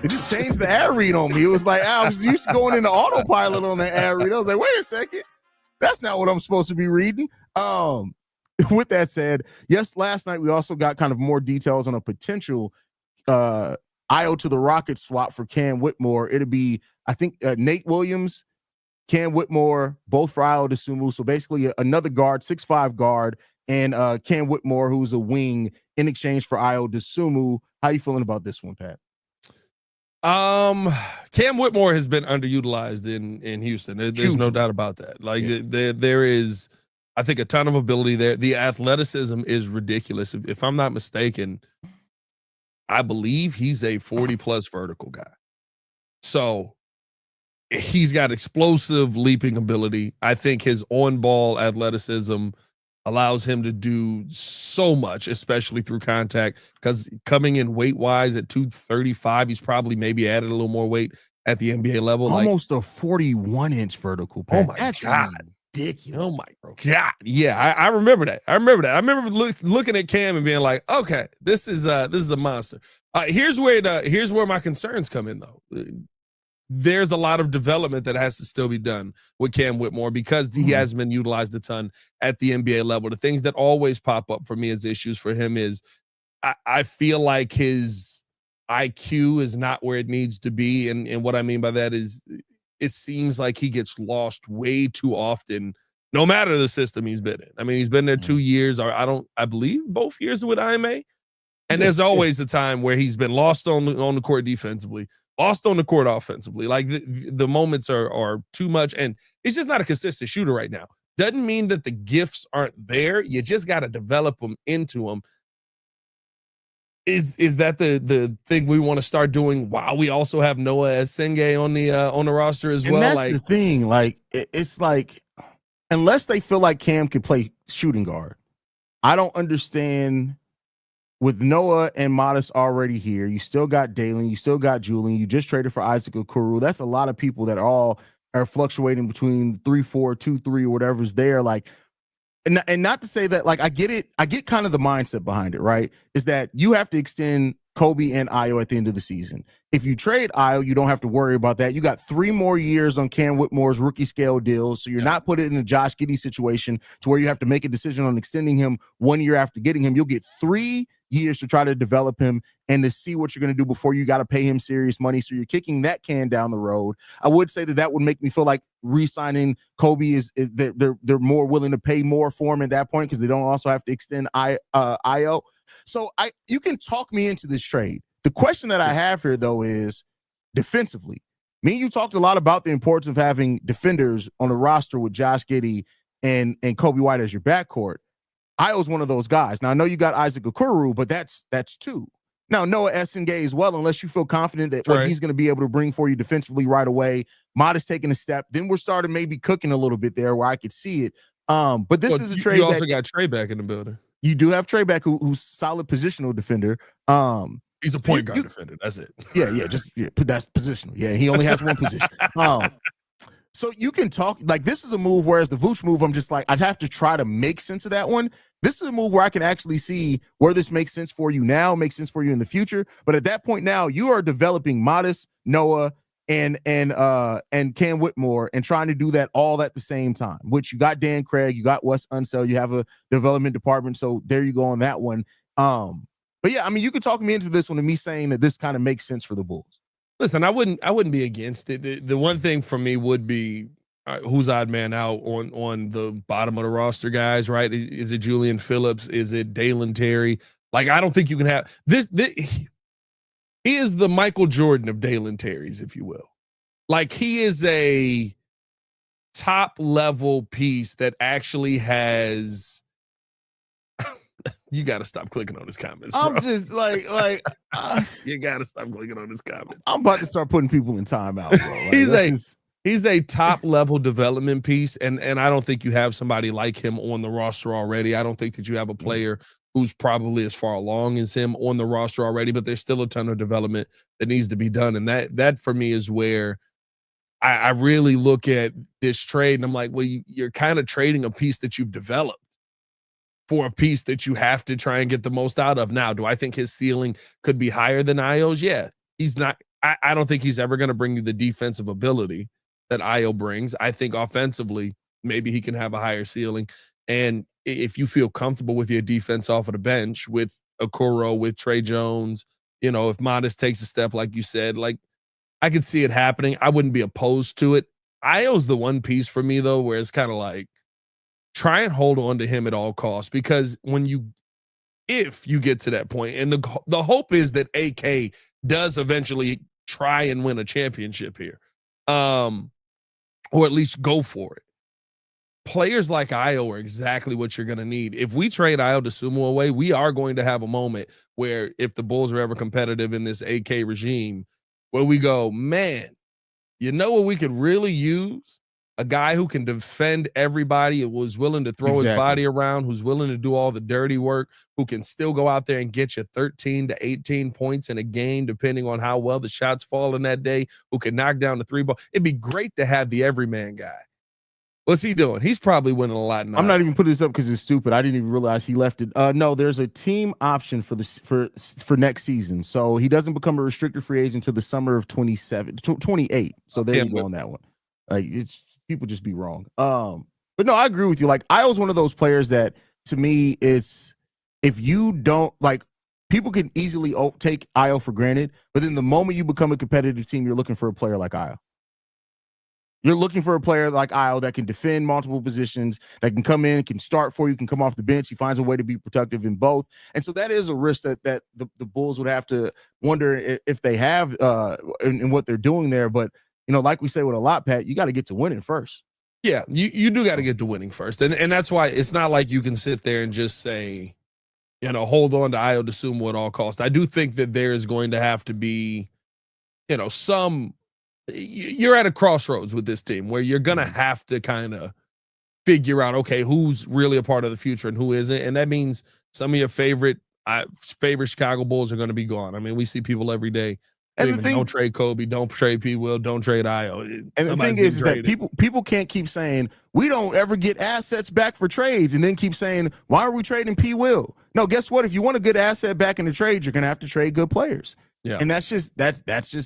It just changed the ad read on me. It was like I was used to going into autopilot on the ad read. I was like, wait a second, that's not what I'm supposed to be reading. With that said, yes, last night we also got kind of more details on a potential Ayo to the Rockets swap for Cam Whitmore. It'll be, I think, Nate Williams, Cam Whitmore, both for Ayo Dosunmu. So basically another guard, 6'5" guard, and Cam Whitmore, who's a wing, in exchange for Ayo Dosunmu. How you feeling about this one, Pat? Cam Whitmore has been underutilized in Houston. There's no doubt about that. Like there is, I think, a ton of ability there. The athleticism is ridiculous. If I'm not mistaken, I believe he's a 40+ vertical guy. So he's got explosive leaping ability. I think his on-ball athleticism allows him to do so much, especially through contact, because coming in weight-wise at 235, he's probably maybe added a little more weight at the NBA level. Almost a 41-inch vertical, Pat. Oh, my God. Ridiculous. Oh, my God. Yeah, I remember that. I remember looking at Cam and being like, okay, this is a monster. Here's where my concerns come in, though. There's a lot of development that has to still be done with Cam Whitmore because he hasn't been utilized a ton at the NBA level. The things that always pop up for me as issues for him is I feel like his IQ is not where it needs to be. And what I mean by that is it seems like he gets lost way too often, no matter the system he's been in. I mean, he's been there 2 years, or I believe both years with IMA. And there's always a time where he's been lost on the court defensively, lost on the court offensively. Like the moments are too much, and he's just not a consistent shooter right now. Doesn't mean that the gifts aren't there. You just got to develop them into them. Is that the thing we want to start doing while we also have Noah Esenge on the roster as well? And that's the thing. Like it's like unless they feel like Cam can play shooting guard, I don't understand. With Noah and Modest already here, you still got Dalen, you still got Julian, you just traded for Isaac Okoro. That's a lot of people that all are fluctuating between 3-4, 2-3, or whatever's there. Like, and not to say that, like, I get it. I get kind of the mindset behind it, right? Is that you have to extend Kobe and Ayo at the end of the season. If you trade Ayo, you don't have to worry about that. You got 3 more years on Cam Whitmore's rookie scale deal, so you're not put in a Josh Giddey situation to where you have to make a decision on extending him 1 year after getting him. You'll get 3 years to try to develop him and to see what you're going to do before you got to pay him serious money. So you're kicking that can down the road. I would say that would make me feel like re-signing Kobe is they're more willing to pay more for him at that point because they don't also have to extend Ayo. So you can talk me into this trade. The question that I have here, though, is defensively. Me and you talked a lot about the importance of having defenders on the roster with Josh Giddey and Kobe White as your backcourt. Ayo's one of those guys. Now, I know you got Isaac Okoro, but that's 2. Now, Noah Esenge as well, unless you feel confident that what he's going to be able to bring for you defensively right away. Modest taking a step. Then we're starting maybe cooking a little bit there where I could see it. But this is a trade. You also got Trey back in the building. You do have Trey back, who's solid positional defender. He's a point guard defender. That's it. That's positional. Yeah, he only has one position. So you can talk like this is a move, whereas the Vooch move, I'm just like, I'd have to try to make sense of that one. This is a move where I can actually see where this makes sense for you now, makes sense for you in the future. But at that point now, you are developing Modest, Noah, and Cam Whitmore and trying to do that all at the same time, which you got Dan Craig, you got Wes Unseld, you have a development department. So there you go on that one. But yeah, I mean, you could talk me into this one and me saying that this kind of makes sense for the Bulls. Listen, I wouldn't be against it. The one thing for me would be who's odd man out on the bottom of the roster guys, right? Is it Julian Phillips? Is it Dalen Terry? Like, I don't think you can have this. He is the Michael Jordan of Dalen Terry's, if you will. Like, he is a top level piece that actually has. You got to stop clicking on his comments, bro. I'm just like you got to stop clicking on his comments. I'm about to start putting people in timeout, bro. Like, he's a top level development piece, and I don't think you have somebody like him on the roster already. I don't think that you have a player who's probably as far along as him on the roster already, but there's still a ton of development that needs to be done, and that for me is where I really look at this trade, and I'm like, well, you're kind of trading a piece that you've developed for a piece that you have to try and get the most out of. Now, do I think his ceiling could be higher than Ayo's? Yeah. He's not I don't think he's ever going to bring you the defensive ability that Ayo brings. I think offensively, maybe he can have a higher ceiling. And if you feel comfortable with your defense off of the bench with Okoro, with Trey Jones, if Modest takes a step, like you said, like I could see it happening. I wouldn't be opposed to it. Ayo's the one piece for me, though, where it's kind of like try and hold on to him at all costs, because if you get to that point, and the hope is that AK does eventually try and win a championship here, or at least go for it. Players like Ayo are exactly what you're going to need. If we trade Ayo Dosunmu away, we are going to have a moment where if the Bulls are ever competitive in this AK regime, where we go, man, what we could really use? A guy who can defend everybody, who was willing to throw his body around, who's willing to do all the dirty work, who can still go out there and get you 13 to 18 points in a game, depending on how well the shots fall in that day, who can knock down the three ball. It'd be great to have the everyman guy. What's he doing? He's probably winning a lot now. I'm not even putting this up because it's stupid. I didn't even realize he left it. No, there's a team option for next season. So he doesn't become a restricted free agent until the summer of 28. So there you go on that one. Like, it's people just be wrong. But no, I agree with you. Like, I was one of those players that, to me, it's if you don't like, people can easily take Ayo for granted, but then the moment you become a competitive team, you're looking for a player like Ayo. You're looking for a player like Ayo that can defend multiple positions, that can come in, can start for you, can come off the bench. He finds a way to be productive in both. And so that is a risk that the Bulls would have to wonder if they have in what they're doing there. But, like we say with a lot, Pat, you got to get to winning first. Yeah, you do got to get to winning first. And that's why it's not like you can sit there and just say, hold on to Ayo Dosunmu at all costs. I do think that there is going to have to be, you're at a crossroads with this team where you're going to have to kind of figure out, okay, who's really a part of the future and who isn't. And that means some of your favorite Chicago Bulls are going to be gone. I mean, we see people every day. And the thing, don't trade Kobe, don't trade P. Will, don't trade Ayo. And the thing is that people can't keep saying we don't ever get assets back for trades, and then keep saying why are we trading P. Will? No, guess what? If you want a good asset back in the trade, you're going to have to trade good players. Yeah. And that's just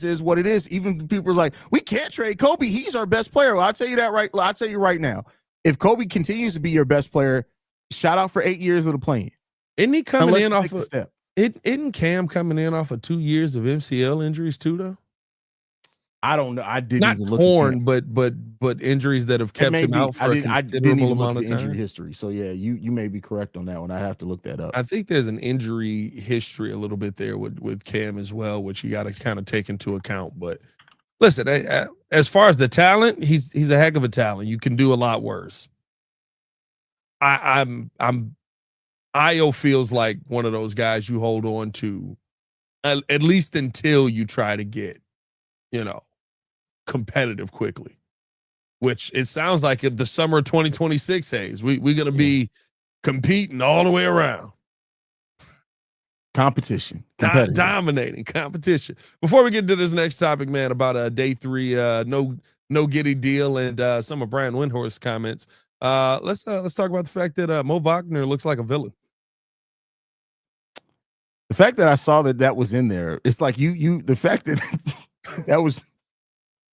is what it is. Even people are like, we can't trade Kobe. He's our best player. Well, I'll tell you that right. I'll tell you right now. If Kobe continues to be your best player, shout out for 8 years of the playing. Isn't he coming in off a step? Isn't Cam coming in off of 2 years of MCL injuries too, though? I don't know. I didn't not even look torn, but injuries that have kept him out for a considerable amount of time. Injury history. So yeah, you may be correct on that one. I have to look that up. I think there's an injury history a little bit there with Cam as well, which you got to kind of take into account. But listen, as far as the talent, he's a heck of a talent. You can do a lot worse. Ayo feels like one of those guys you hold on to at least until you try to get, competitive quickly, which it sounds like if the summer of 2026, Haize, we're going to be competing all the way around. Competition. Dominating competition. Before we get to this next topic, man, about day 3, no giddy deal and some of Brian Windhorst's comments. Let's talk about the fact that Mo Wagner looks like a villain. The fact that I saw that was in there, it's like the fact that that was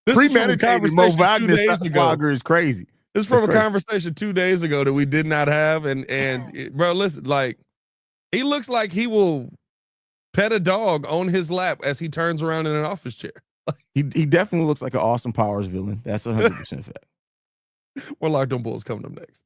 premeditated. Mo Wagner slogger is crazy. This is from a conversation 2 days ago that we did not have, and bro, listen, like he looks like he will pet a dog on his lap as he turns around in an office chair. He definitely looks like an Austin Powers villain. That's 100% fact. More Locked On Bulls coming up next.